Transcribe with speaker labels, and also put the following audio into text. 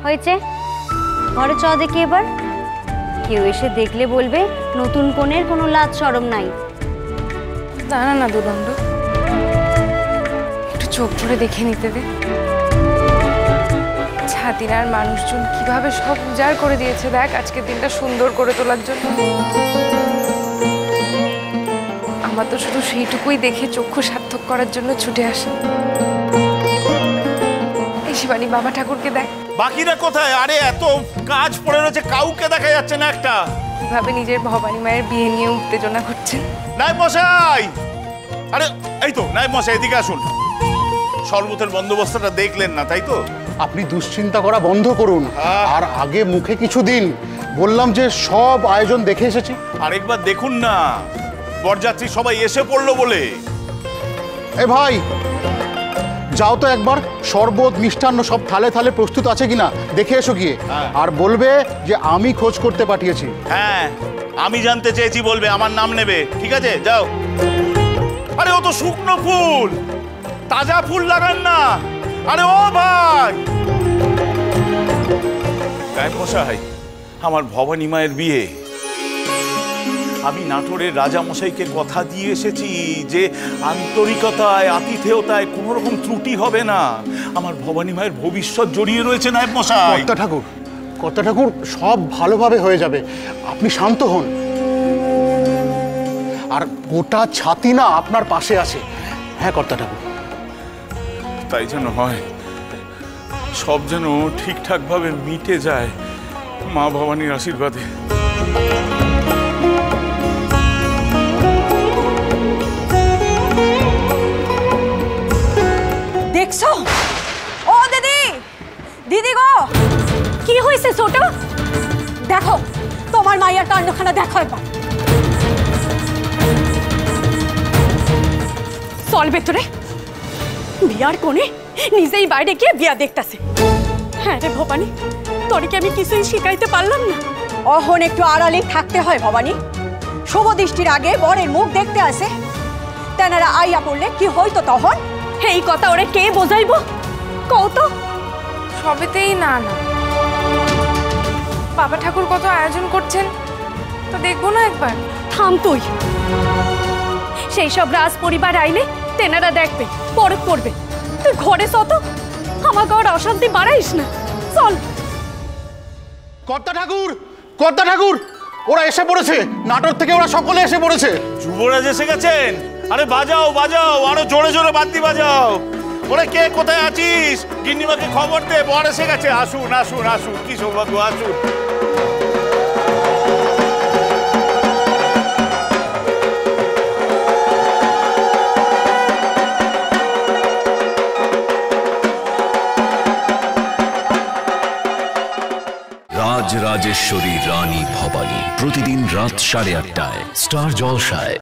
Speaker 1: হয়েছে, ঘরে চ দেখি এবার। কেউ এসে দেখলে বলবে নতুন কনের কোনো লাজ শরম নাই।
Speaker 2: দাঁড়া না দুদণ্ড, একটু চোখ ভরে দেখে নিতে দে। ছাতিনার মানুষজন কিভাবে সব উজাড় করে দিয়েছে দেখ আজকের দিনটা সুন্দর করে তোলার জন্য। আমার তো শুধু সেইটুকুই দেখে চক্ষু সার্থক করার জন্য ছুটে আসে। এই শিবানী, বাবা ঠাকুরকে দেখ।
Speaker 3: বাকিরা কোথায়? আরে এত কাজ পড়ে রয়েছে, কাউকে দেখা যাচ্ছে না একটা।
Speaker 2: কিভাবে নিজের ভবানী মায়ের বিয়ে নিয়ে উত্তেজনা করছেন।
Speaker 3: নায়েব মশাই, আরে এই তো নায়েব মশাই, এদিকে আসুন। শরবতের বন্দোবস্তটা দেখলেন না, তাই তো?
Speaker 4: আপনি দুশ্চিন্তা করা বন্ধ করুন, আর আগে মুখে কিছু দিন। বললাম যে সব আয়োজন দেখে এসেছি।
Speaker 3: আরেকবার দেখুন না, বরযাত্রী সবাই এসে পড়লো বলে।
Speaker 4: এ ভাই, যাও তো একবার, শরবত মিষ্টান্ন সব থালে থালে প্রস্তুত আছে কিনা দেখে এসো গিয়ে। আর বলবে যে আমি খোঁজ করতে পাঠিয়েছি।
Speaker 3: হ্যাঁ, আমি জানতে চেয়েছি বলবে, আমার নাম নেবে, ঠিক আছে? যাও। আরে ও তো শুকনো ফুল, তাজা ফুল লাগান না। আরে ও ভাই, নায়েব মশাই, আমার ভবানী মায়ের বিয়ে। আমি নাটোরের রাজা মশাইকে কথা দিয়ে এসেছি যে আন্তরিকতায় আতিথেয়তায় কোনো রকম ত্রুটি হবে না। আমার ভবানী মায়ের ভবিষ্যৎ জড়িয়ে রয়েছে নায়েব মশাই।
Speaker 4: কর্তা ঠাকুর, সব ভালোভাবে হয়ে যাবে, আপনি শান্ত হন। আর গোটা ছাতিনা আপনার পাশে আছে। হ্যাঁ কর্তা ঠাকুর,
Speaker 3: তাই যেন হয়, সব যেন ঠিকঠাক ভাবে মিটে যায় মা ভবানীর আশীর্বাদে।
Speaker 5: দেখছো? ও দিদি, দিদি গো, কি হয়েছে ছোট? দেখো তোমার মায়ের কাণ্ডখানা দেখো একবার। চল ভেতরে, বিয়ার কোণে নিজেই বাইরে গিয়ে বিয়া দেখতাছে। হ্যাঁ রে ভবানী, তোর কি আমি কিছুই শিখাইতে পারলাম না? অহন একটু আড়ালে থাকতে হয় ভবানী। শুভ দৃষ্টির আগে বরের মুখ দেখতে আসে, তেনারা আইয়া পড়লে কি হইতো তখন? এই কথা ওরে কে বোঝাইব কও তো?
Speaker 2: সবেতেই না না, বাবা ঠাকুর কত আয়োজন করছেন, তো দেখবো না একবার?
Speaker 5: থাম তুই, সেই সব রাজ পরিবার আইলে তেনারা দেখবে, পরখ করবে। তুই ঘরে চত, আমার ঘর অশান্তি বাড়াইস না। চল।
Speaker 4: কর্তা ঠাকুর, কর্তা ঠাকুর, ওরা এসে পড়েছে, নাটোর থেকে ওরা সকলে এসে পড়েছে।
Speaker 3: যুবরাজ এসে গেছেন? আরে বাজাও বাজাও, আরো জোরে জোরে বাদ্যি বাজাও। ওরে কে কোথায় আছিস? গিন্নিমাকে খবর দে, বর এসে গেছে। আসুন আসুন আসুন, কি সৌভাগ্য, আসুন।
Speaker 6: রাজরাজেশ্বরী রানী ভবানী, প্রতিদিন রাত 8:30টায় স্টার জলসায়।